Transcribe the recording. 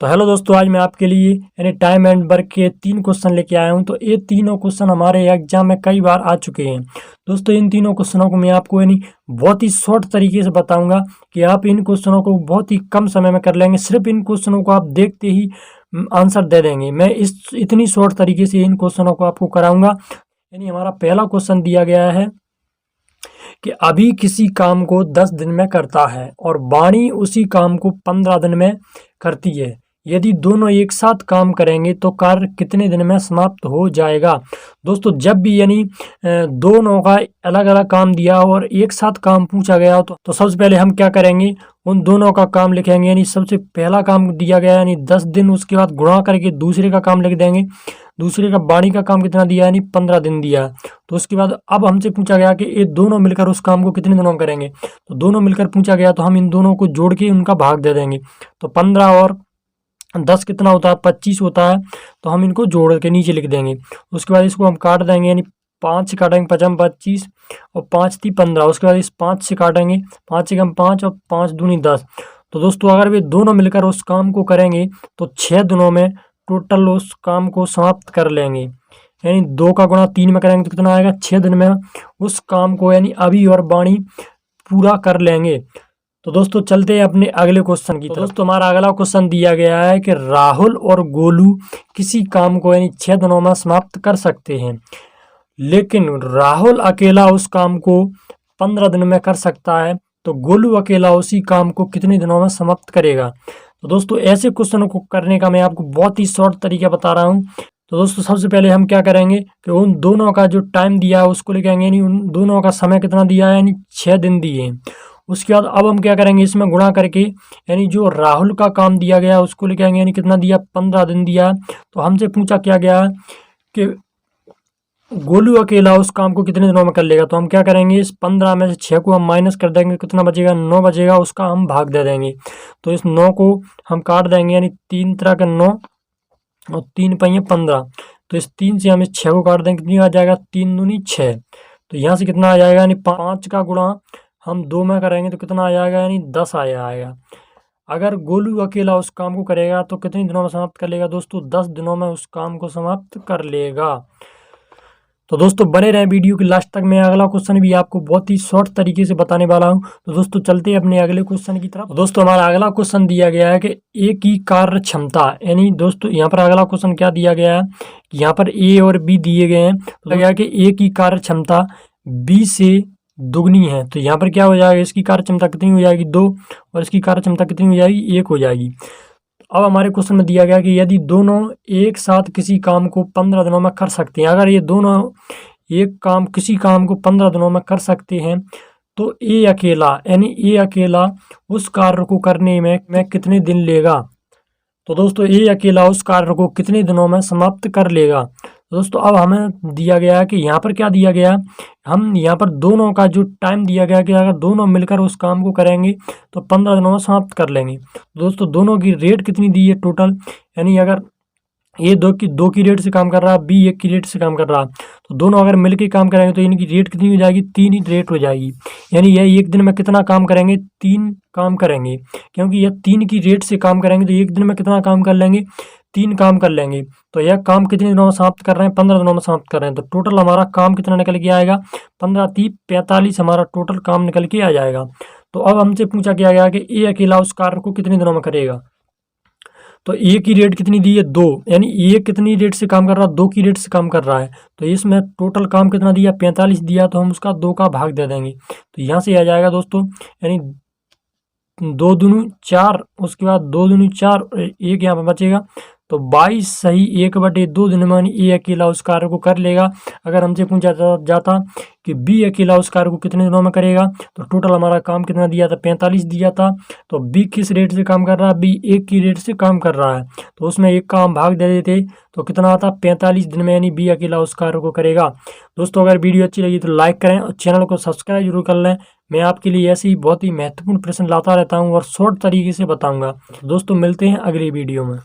तो हेलो दोस्तों, आज मैं आपके लिए यानी टाइम एंड वर्क के 3 क्वेश्चन लेके आया हूं। तो ये तीनों क्वेश्चन हमारे एग्जाम में कई बार आ चुके हैं। दोस्तों इन तीनों क्वेश्चनों को मैं आपको यानी बहुत ही शॉर्ट तरीके से बताऊंगा कि आप इन क्वेश्चनों को बहुत ही कम समय में कर लेंगे। सिर्फ इन क्वेश्चनों को आप देखते ही आंसर दे देंगे। मैं इस इतनी शॉर्ट तरीके से इन क्वेश्चनों को आपको कराऊंगा। यानी हमारा पहला क्वेश्चन दिया गया है कि अभी किसी काम को 10 दिन में करता है और वाणी उसी काम को 15 दिन में करती है। यदि दोनों एक साथ काम करेंगे तो कार्य कितने दिन में समाप्त हो जाएगा। दोस्तों जब भी यानी दोनों का अलग अलग काम दिया और एक साथ काम पूछा गया तो सबसे पहले हम क्या करेंगे, उन दोनों का काम लिखेंगे। यानी सबसे पहला काम दिया गया यानी 10 दिन, उसके बाद गुणा करके दूसरे का काम लिख देंगे। दूसरे का वाणी का काम कितना दिया यानी 15 दिन दिया। तो उसके बाद अब हमसे पूछा गया कि ये दोनों मिलकर उस काम को कितने दिनों में करेंगे। तो दोनों मिलकर पूछा गया तो हम इन दोनों को जोड़ के उनका भाग दे देंगे। तो 15 और 10 कितना होता है, 25 होता है। तो हम इनको जोड़ के नीचे लिख देंगे। उसके बाद इसको हम काट देंगे, यानी 5 से काटेंगे, 5 25 और 5 3 15। उसके बाद इस 5 से काटेंगे, 5 से 5 और 5 दूनी 10। तो दोस्तों अगर वे दोनों मिलकर उस काम को करेंगे तो 6 दिनों में टोटल उस काम को समाप्त कर लेंगे। यानी 2 का गुणा 3 में करेंगे तो कितना आएगा, 6 दिन में उस काम को यानी अभी और वाणी पूरा कर लेंगे। तो दोस्तों चलते हैं अपने अगले क्वेश्चन की तरफ। दोस्तों हमारा अगला क्वेश्चन दिया गया है कि राहुल और गोलू किसी काम को यानी 6 दिनों में समाप्त कर सकते हैं, लेकिन राहुल अकेला उस काम को 15 दिन में कर सकता है। तो गोलू अकेला उसी काम को कितने दिनों में समाप्त करेगा। तो दोस्तों ऐसे क्वेश्चनों को करने का मैं आपको बहुत ही शॉर्ट तरीका बता रहा हूँ। तो दोस्तों सबसे पहले हम क्या करेंगे कि उन दोनों का जो टाइम दिया है उसको लिखेंगे, यानी उन दोनों का समय कितना दिया है, यानी 6 दिन दिए हैं। उसके बाद अब हम क्या करेंगे, इसमें गुणा करके यानी जो राहुल का काम दिया गया उसको लिखेंगे, यानी कितना दिया, 15 दिन दिया। तो हमसे पूछा क्या गया कि गोलू अकेला उस काम को कितने दिनों में कर लेगा। तो हम क्या करेंगे, इस 15 में से 6 को हम माइनस कर देंगे, कितना बचेगा, 9 बचेगा। उसका हम भाग दे देंगे। तो इस 9 को हम काट देंगे, यानी 3 तरह का 9 और 3 पहिए 15। तो इस 3 से हम इस 6 को काट देंगे, कितनी आ जाएगा, 3 दूनी 6। तो यहाँ से कितना आ जाएगा, यानी 5 का गुणा हम 2 में करेंगे तो कितना आ जाएगा, यानी 10 आ जाएगा। अगर गोलू अकेला उस काम को करेगा तो कितने दिनों में समाप्त कर लेगा। दोस्तों 10 दिनों में उस काम को समाप्त कर लेगा। तो दोस्तों बने रहें वीडियो के लास्ट तक। मैं अगला क्वेश्चन भी आपको बहुत ही शॉर्ट तरीके से बताने वाला हूं। तो दोस्तों चलते हैं अपने अगले क्वेश्चन की तरफ। दोस्तों हमारा अगला क्वेश्चन दिया गया है कि ए की कार्य क्षमता, यानी दोस्तों यहाँ पर अगला क्वेश्चन क्या दिया गया है कि यहाँ पर ए और बी दिए गए हैं। तो गया कि ए की कार्य क्षमता बी से दुगनी है। तो यहाँ पर क्या हो जाएगा, इसकी कार्य क्षमता कितनी हो जाएगी, 2, और इसकी कार्य क्षमता कितनी हो जाएगी, 1 हो जाएगी। अब हमारे क्वेश्चन में दिया गया कि यदि दोनों एक साथ किसी काम को 15 दिनों में कर सकते हैं, अगर ये दोनों एक काम किसी काम को 15 दिनों में कर सकते हैं तो ए अकेला, यानी ए अकेला उस कार्य को करने में कितने दिन लेगा। तो दोस्तों ए अकेला उस कार्य को कितने दिनों में समाप्त कर लेगा। दोस्तों अब हमें दिया गया है कि यहाँ पर क्या दिया गया, हम यहाँ पर दोनों का जो टाइम दिया गया कि अगर दोनों मिलकर उस काम को करेंगे तो 15 दिनों में समाप्त कर लेंगे। दोस्तों दोनों की रेट कितनी दी है टोटल, यानी अगर ए दो की रेट से काम कर रहा है, बी 1 की रेट से काम कर रहा है, तो दोनों अगर मिलकर काम करेंगे तो इनकी रेट कितनी हो जाएगी, 3 ही रेट हो जाएगी। यानी यह एक दिन में कितना काम करेंगे, 3 काम करेंगे। क्योंकि यह 3 की रेट से काम करेंगे तो एक दिन में कितना काम कर लेंगे, 3 काम कर लेंगे। तो यह काम कितने दिनों में समाप्त कर रहे हैं, 15 दिनों में समाप्त कर रहे हैं। तो टोटल हमारा काम कितना निकल के आएगा, 15 3 45 हमारा टोटल काम निकल के आ जाएगा। तो अब हमसे पूछा क्या गया कि ए अकेला उस कार्य को कितने दिनों में करेगा। तो ए की रेट कितनी दी है, 2, यानी ए कितनी रेट से काम कर रहा है, 2 की रेट से काम कर रहा है। तो इसमें टोटल काम कितना दिया, 45 दिया। तो हम उसका 2 का भाग दे देंगे। तो यहाँ से आ जाएगा दोस्तों, यानी 2 दूनी 4, उसके बाद 2 दूनी 4, 1 यहाँ पर बचेगा। तो 22 सही 1/2 दिन में ए अकेला उस कार्य को कर लेगा। अगर हमसे पूछा जाता कि बी अकेला उस कार्य को कितने दिनों में करेगा, तो टोटल हमारा काम कितना दिया था, 45 दिया था। तो बी किस रेट से काम कर रहा है, बी 1 की रेट से काम कर रहा है। तो उसमें 1 का हम भाग दे देते तो कितना आता, 45 दिन में, यानी बी अकेला उस कार्य को करेगा। दोस्तों अगर वीडियो अच्छी लगी तो लाइक करें और चैनल को सब्सक्राइब जरूर कर लें। मैं आपके लिए ऐसे ही बहुत ही महत्वपूर्ण प्रश्न लाता रहता हूँ और शॉर्ट तरीके से बताऊँगा। दोस्तों मिलते हैं अगली वीडियो में।